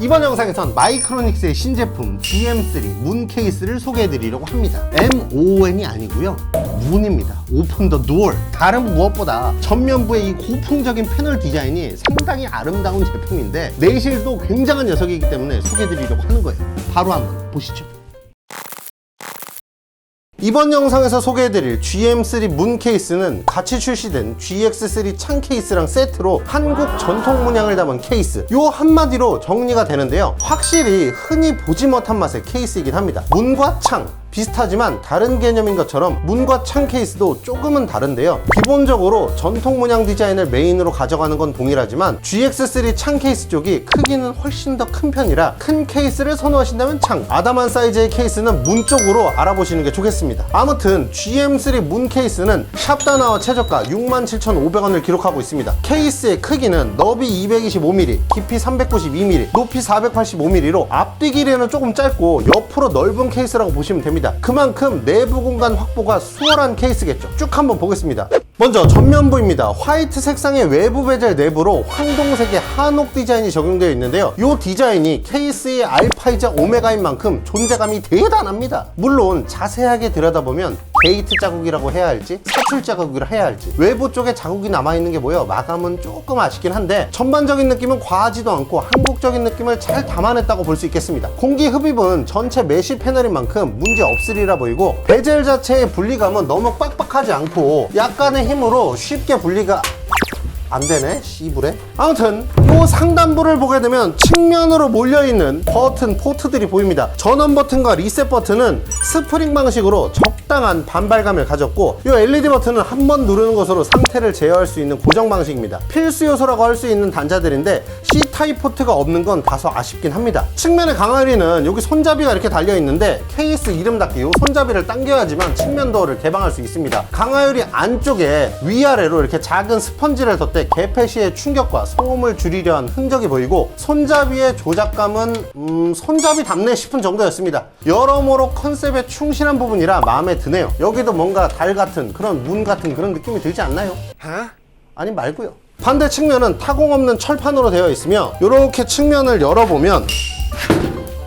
이번 영상에선 마이크로닉스의 신제품 GM3 문 케이스를 소개해드리려고 합니다. MON이 아니고요, 문입니다. 오픈 더 도어. 다른 무엇보다 전면부의 이 고풍적인 패널 디자인이 상당히 아름다운 제품인데 내실도 굉장한 녀석이기 때문에 소개해드리려고 하는 거예요. 바로 한번 보시죠. 이번 영상에서 소개해드릴 GM3 문 케이스는 같이 출시된 GX3 창 케이스랑 세트로 한국 전통 문양을 담은 케이스, 요 한마디로 정리가 되는데요, 확실히 흔히 보지 못한 맛의 케이스이긴 합니다. 문과 창 비슷하지만 다른 개념인 것처럼 문과 창 케이스도 조금은 다른데요, 기본적으로 전통 문양 디자인을 메인으로 가져가는 건 동일하지만 GX3 창 케이스 쪽이 크기는 훨씬 더 큰 편이라 큰 케이스를 선호하신다면 창, 아담한 사이즈의 케이스는 문 쪽으로 알아보시는 게 좋겠습니다. 아무튼 GM3 문 케이스는 샵다나와 최저가 67,500원을 기록하고 있습니다. 케이스의 크기는 너비 225mm, 깊이 392mm, 높이 485mm로 앞뒤 길이는 조금 짧고 옆으로 넓은 케이스라고 보시면 됩니다. 그만큼 내부 공간 확보가 수월한 케이스겠죠. 쭉 한번 보겠습니다. 먼저 전면부입니다. 화이트 색상의 외부 베젤 내부로 황동색의 한옥 디자인이 적용되어 있는데요, 이 디자인이 케이스의 알파이자 오메가인 만큼 존재감이 대단합니다. 물론 자세하게 들여다보면 게이트 자국이라고 해야 할지 사출 자국이라 해야 할지 외부 쪽에 자국이 남아있는 게 보여 마감은 조금 아쉽긴 한데 전반적인 느낌은 과하지도 않고 한국적인 느낌을 잘 담아냈다고 볼 수 있겠습니다. 공기 흡입은 전체 메쉬 패널인 만큼 문제 없으리라 보이고, 베젤 자체의 분리감은 너무 빡빡하지 않고 약간의 힘으로 쉽게 분리가 안 되네, 씨부래. 아무튼 요 상단부를 보게 되면 측면으로 몰려있는 버튼 포트들이 보입니다. 전원 버튼과 리셋 버튼은 스프링 방식으로 적당한 반발감을 가졌고, 요 LED 버튼은 한 번 누르는 것으로 상태를 제어할 수 있는 고정 방식입니다. 필수 요소라고 할 수 있는 단자들인데 C타입 포트가 없는 건 다소 아쉽긴 합니다. 측면의 강화유리는 여기 손잡이가 이렇게 달려있는데 케이스 이름답게 요 손잡이를 당겨야지만 측면 도어를 개방할 수 있습니다. 강화유리 안쪽에 위아래로 이렇게 작은 스펀지를 덧대 개폐 시의 충격과 소음을 줄이려 한 흔적이 보이고, 손잡이의 조작감은 손잡이 닿네 싶은 정도였습니다. 여러모로 컨셉에 충실한 부분이라 마음에 드네요. 여기도 뭔가 달 같은 그런 문 같은 그런 느낌이 들지 않나요? 아니 말고요. 반대 측면은 타공 없는 철판으로 되어 있으며, 이렇게 측면을 열어보면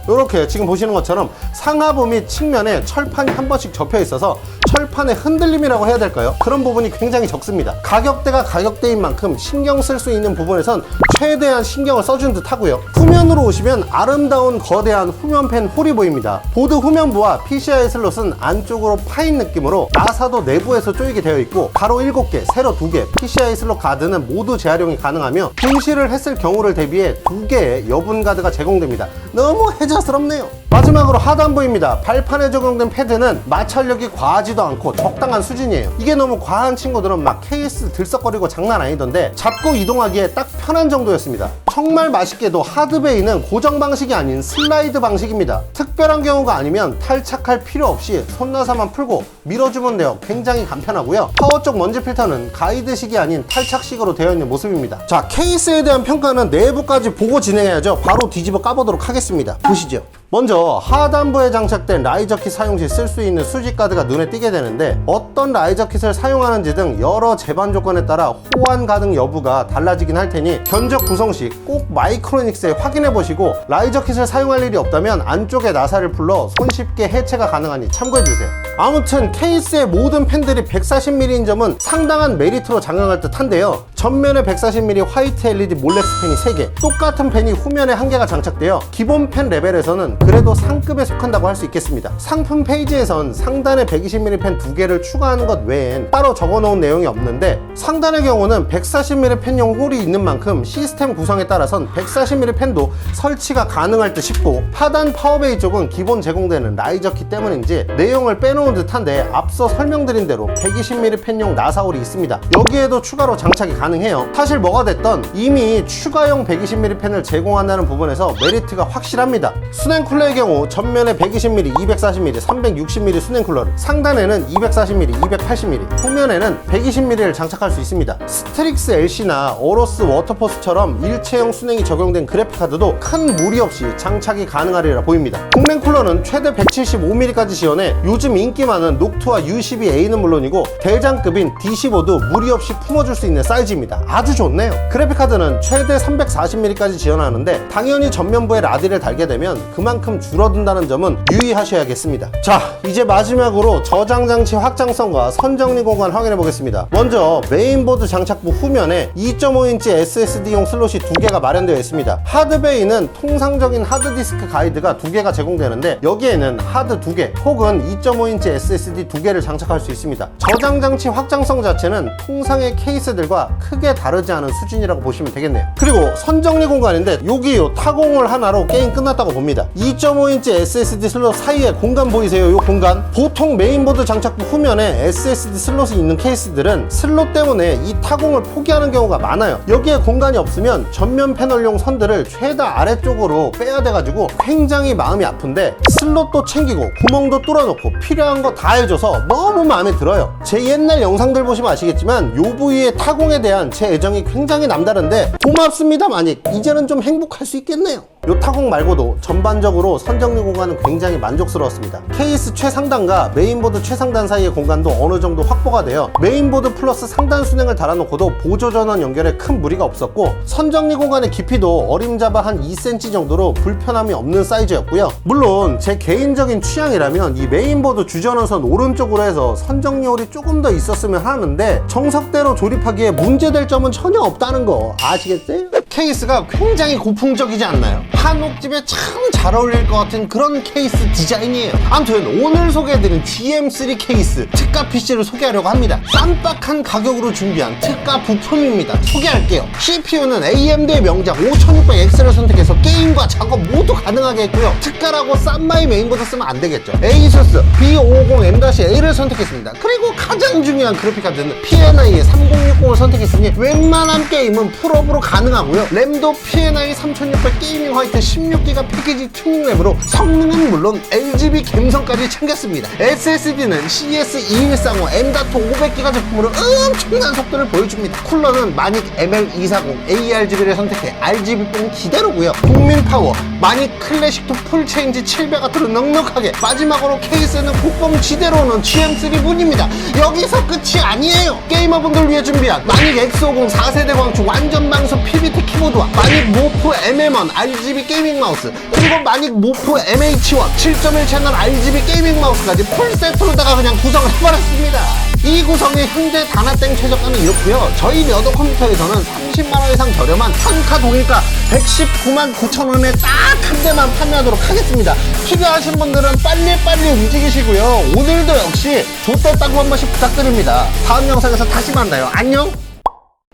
이렇게 지금 보시는 것처럼 상하부 및 측면에 철판이 한 번씩 접혀 있어서 철판의 흔들림이라고 해야 될까요? 그런 부분이 굉장히 적습니다. 가격대가 가격대인 만큼 신경 쓸 수 있는 부분에선 최대한 신경을 써준 듯 하고요. 후면으로 오시면 아름다운 거대한 후면팬 홀이 보입니다. 보드 후면부와 PCI 슬롯은 안쪽으로 파인 느낌으로 나사도 내부에서 조이게 되어 있고, 가로 7개, 세로 2개, PCI 슬롯 가드는 모두 재활용이 가능하며 분실을 했을 경우를 대비해 2개의 여분 가드가 제공됩니다. 너무 혜자스럽네요. 마지막으로 하단부입니다. 발판에 적용된 패드는 마찰력이 과하지도 않고 적당한 수준이에요. 이게 너무 과한 친구들은 막 케이스 들썩거리고 장난 아니던데 잡고 이동하기에 딱 편한 정도였습니다. 정말 맛있게도 하드베이는 고정 방식이 아닌 슬라이드 방식입니다. 특별한 경우가 아니면 탈착할 필요 없이 손나사만 풀고 밀어주면 돼요. 굉장히 간편하고요. 파워 쪽 먼지 필터는 가이드식이 아닌 탈착식으로 되어 있는 모습입니다. 자, 케이스에 대한 평가는 내부까지 보고 진행해야죠. 바로 뒤집어 까보도록 하겠습니다. 보시죠. 먼저 하단부에 장착된 라이저킷 사용 시 쓸 수 있는 수직 가드가 눈에 띄게 되는데, 어떤 라이저킷을 사용하는지 등 여러 제반 조건에 따라 호환 가능 여부가 달라지긴 할 테니 견적 구성 시 꼭 마이크로닉스에 확인해 보시고, 라이저킷을 사용할 일이 없다면 안쪽에 나사를 풀러 손쉽게 해체가 가능하니 참고해 주세요. 아무튼 케이스의 모든 팬들이 140mm인 점은 상당한 메리트로 작용할 듯 한데요, 전면에 140mm 화이트 LED 몰렉스 팬이 3개, 똑같은 팬이 후면에 1개가 장착되어 기본 팬 레벨에서는 그래도 상급에 속한다고 할 수 있겠습니다. 상품 페이지에선 상단에 120mm 팬 2개를 추가하는 것 외엔 따로 적어놓은 내용이 없는데, 상단의 경우는 140mm 팬용 홀이 있는 만큼 시스템 구성에 따라선 140mm 팬도 설치가 가능할 듯 싶고, 하단 파워베이 쪽은 기본 제공되는 라이저킷 때문인지 내용을 빼놓은 듯한데, 앞서 설명드린 대로 120mm 팬용 나사홀이 있습니다. 여기에도 추가로 장착이 가능해요. 사실 뭐가 됐던 이미 추가용 120mm 팬을 제공한다는 부분에서 메리트가 확실합니다. 순행 쿨러의 경우 전면에 120mm, 240mm, 360mm 수냉 쿨러를, 상단에는 240mm, 280mm, 후면에는 120mm를 장착할 수 있습니다. 스트릭스 LC나 어로스 워터포스처럼 일체형 수냉이 적용된 그래픽카드도 큰 무리 없이 장착이 가능하리라 보입니다. 공랭 쿨러는 최대 175mm까지 지원해 요즘 인기 많은 녹투와 U12A는 물론이고 대장급인 D15도 무리 없이 품어줄 수 있는 사이즈입니다. 아주 좋네요. 그래픽카드는 최대 340mm까지 지원하는데 당연히 전면부에 라디를 달게 되면 그만큼 줄어든다는 점은 유의하셔야겠습니다. 자, 이제 마지막으로 저장장치 확장성과 선정리 공간 확인해 보겠습니다. 먼저 메인보드 장착부 후면에 2.5인치 SSD용 슬롯이 2개가 마련되어 있습니다. 하드베이는 통상적인 하드디스크 가이드가 2개가 제공되는데 여기에는 하드 2개 혹은 2.5인치 SSD 2개를 장착할 수 있습니다. 저장장치 확장성 자체는 통상의 케이스들과 크게 다르지 않은 수준이라고 보시면 되겠네요. 그리고 선정리 공간인데 여기 타공을 하나로 게임 끝났다고 봅니다. 2.5인치 SSD 슬롯 사이에 공간 보이세요? 이 공간. 보통 메인보드 장착부 후면에 SSD 슬롯이 있는 케이스들은 슬롯 때문에 이 타공을 포기하는 경우가 많아요. 여기에 공간이 없으면 전면 패널용 선들을 최다 아래쪽으로 빼야 돼가지고 굉장히 마음이 아픈데 슬롯도 챙기고 구멍도 뚫어놓고 필요한 거 다 해줘서 너무 마음에 들어요. 제 옛날 영상들 보시면 아시겠지만 요 부위의 타공에 대한 제 애정이 굉장히 남다른데 고맙습니다 마닉. 이제는 좀 행복할 수 있겠네요. 요 타공 말고도 전반적으로 선정리 공간은 굉장히 만족스러웠습니다. 케이스 최상단과 메인보드 최상단 사이의 공간도 어느 정도 확보가 되어 메인보드 플러스 상단 수냉을 달아놓고도 보조전원 연결에 큰 무리가 없었고 선정리 공간의 깊이도 어림잡아 한 2cm 정도로 불편함이 없는 사이즈였고요. 물론 제 개인적인 취향이라면 이 메인보드 주전원선 오른쪽으로 해서 선정리홀이 조금 더 있었으면 하는데 정석대로 조립하기에 문제될 점은 전혀 없다는 거 아시겠어요? 케이스가 굉장히 고풍적이지 않나요? 한옥집에 참 잘 어울릴 것 같은 그런 케이스 디자인이에요. 아무튼 오늘 소개해드린 GM3 케이스 특가 PC를 소개하려고 합니다. 쌈박한 가격으로 준비한 특가 부품입니다. 소개할게요. CPU는 AMD의 명작 5600X를 선택해서 게임과 작업 모두 가능하게 했고요. 특가라고 싼마이 메인보드 쓰면 안 되겠죠. ASUS B550M-A를 선택했습니다. 그리고 가장 중요한 그래픽카드는 PNI의 3060을 선택했으니 웬만한 게임은 풀업으로 가능하고요. 램도 PNI 3600 게이밍 화이트 16기가 패키지 튜닝 램으로 성능은 물론 RGB 감성까지 챙겼습니다. SSD는 CS2135 M.2 500기가 제품으로 엄청난 속도를 보여줍니다. 쿨러는 마닉 ML240 ARGB를 선택해 RGB 뽕 기대로고요. 국민 파워 마닉 클래식 투 풀체인지 700W로 넉넉하게, 마지막으로 케이스는 국뽕 지대로 는 GM3 문입니다. 여기서 끝이 아니에요. 게이머분들 위해 준비한 마닉 X50 4세대 광축 완전 방수 PBT 키보드와 마닉 모프 MM1 RGB 게이밍 마우스, 그리고 마닉 모프 MH1 7.1 채널 RGB 게이밍 마우스까지 풀세트로다가 그냥 구성을 해버렸습니다. 이 구성의 현재 단합땡 최저가는 이렇고요. 저희 여도 컴퓨터에서는 30만원 이상 저렴한 한카 동일가 119만 9천원에 딱 한 대만 판매하도록 하겠습니다. 필요하신 분들은 빨리빨리 움직이시고요. 오늘도 역시 좋댔다고 한 번씩 부탁드립니다. 다음 영상에서 다시 만나요. 안녕.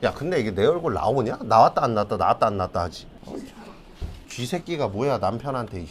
야, 근데 이게 내 얼굴 나오냐? 나왔다 안 나왔다 나왔다 안 나왔다 하지. 쥐새끼가 뭐야 남편한테.